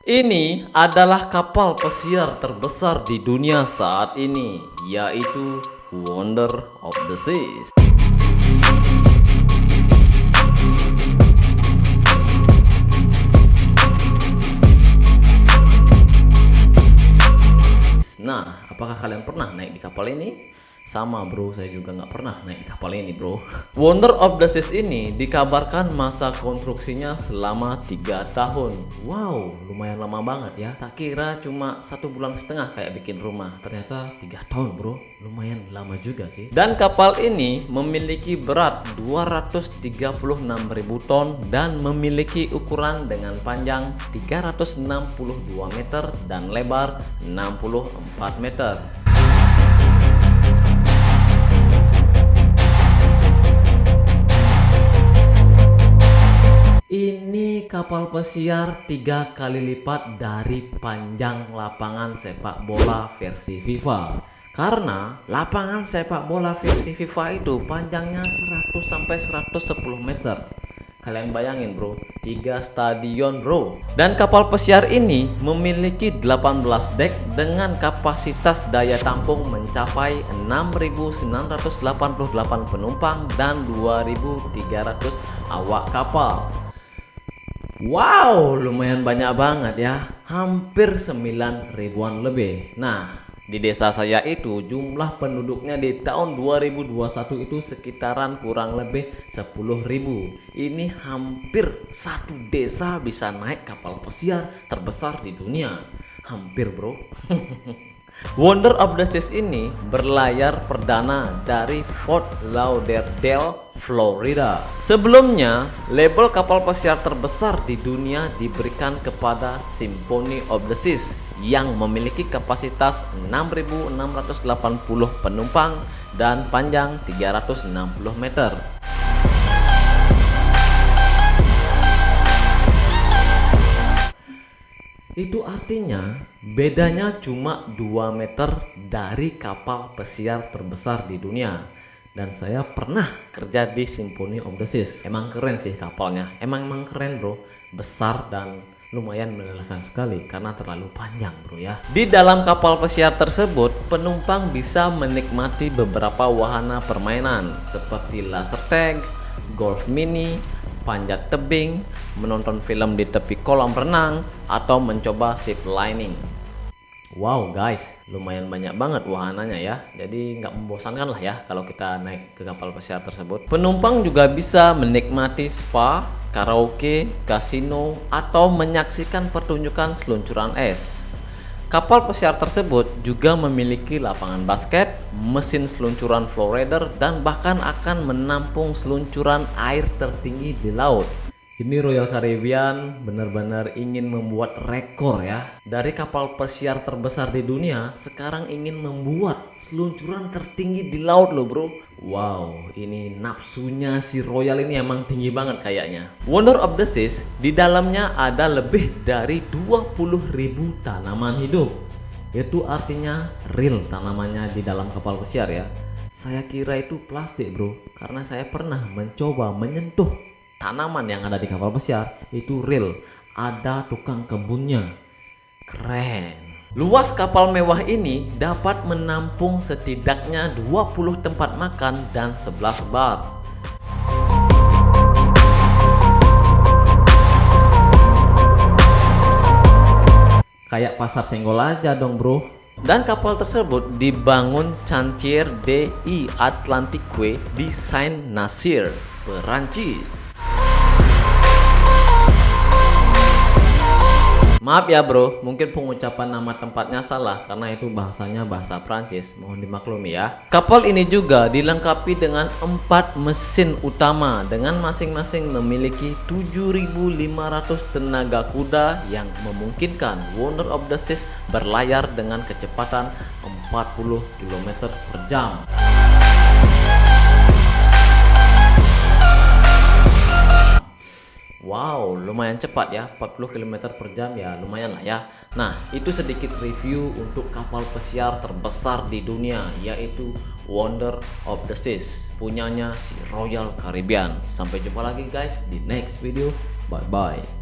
Ini adalah kapal pesiar terbesar di dunia saat ini, yaitu Wonder of the Seas. Nah, apakah kalian pernah naik di kapal ini? Sama bro, saya juga nggak pernah naik di kapal ini bro. Wonder of the Seas ini dikabarkan masa konstruksinya selama 3 tahun. Wow, lumayan lama banget ya. Tak kira cuma 1,5 bulan kayak bikin rumah. Ternyata 3 tahun bro, lumayan lama juga sih. Dan kapal ini memiliki berat 236.000 ton dan memiliki ukuran dengan panjang 362 meter dan lebar 64 meter. Ini kapal pesiar 3 kali lipat dari panjang lapangan sepak bola versi FIFA. Karena lapangan sepak bola versi FIFA itu panjangnya 100 sampai 110 meter. Kalian bayangin bro, 3 stadion bro. Dan kapal pesiar ini memiliki 18 dek dengan kapasitas daya tampung mencapai 6.988 penumpang dan 2.300 awak kapal. Wow, lumayan banyak banget ya, hampir 9.000-an lebih. Nah, di desa saya itu jumlah penduduknya di tahun 2021 itu sekitaran kurang lebih 10.000. Ini hampir satu desa bisa naik kapal pesiar terbesar di dunia. Hampir bro. Wonder of the Seas ini berlayar perdana dari Fort Lauderdale, Florida. Sebelumnya, label kapal pesiar terbesar di dunia diberikan kepada Symphony of the Seas yang memiliki kapasitas 6.680 penumpang dan panjang 360 meter. Itu artinya bedanya cuma 2 meter dari kapal pesiar terbesar di dunia. Dan saya pernah kerja di Symphony of the Seas. Emang keren sih kapalnya. Emang keren bro. Besar dan lumayan melelahkan sekali karena terlalu panjang bro ya. Di dalam kapal pesiar tersebut, penumpang bisa menikmati beberapa wahana permainan seperti laser tag, golf mini, panjat tebing, menonton film di tepi kolam renang, atau mencoba zip lining. Wow guys, lumayan banyak banget wahananya ya. Jadi nggak membosankan lah ya kalau kita naik ke kapal pesiar tersebut. Penumpang juga bisa menikmati spa, karaoke, kasino, atau menyaksikan pertunjukan seluncuran es. Kapal pesiar tersebut juga memiliki lapangan basket, mesin seluncuran flowrider, dan bahkan akan menampung seluncuran air tertinggi di laut. Ini Royal Caribbean benar-benar ingin membuat rekor ya. Dari kapal pesiar terbesar di dunia, sekarang ingin membuat seluncuran tertinggi di laut loh bro. Wow, ini nafsunya si Royal ini emang tinggi banget kayaknya. Wonder of the Seas, di dalamnya ada lebih dari 20.000 tanaman hidup. Itu artinya real tanamannya di dalam kapal pesiar ya. Saya kira itu plastik bro, karena saya pernah mencoba menyentuh tanaman yang ada di kapal pesiar. Itu real, ada tukang kebunnya. Keren. Luas kapal mewah ini dapat menampung setidaknya 20 tempat makan dan 11 bar. Kayak pasar senggol aja dong bro. Dan kapal tersebut dibangun Chantier de l'Atlantique di Saint-Nazaire, Perancis. Maaf ya bro, mungkin pengucapan nama tempatnya salah karena itu bahasanya bahasa Prancis, mohon dimaklumi ya. Kapal ini juga dilengkapi dengan 4 mesin utama dengan masing-masing memiliki 7.500 tenaga kuda yang memungkinkan Wonder of the Seas berlayar dengan kecepatan 40 km per jam. Wow, lumayan cepat ya, 40 km per jam ya, lumayan lah ya. Nah, itu sedikit review untuk kapal pesiar terbesar di dunia, yaitu Wonder of the Seas, punyanya si Royal Caribbean. Sampai jumpa lagi guys di next video, bye bye.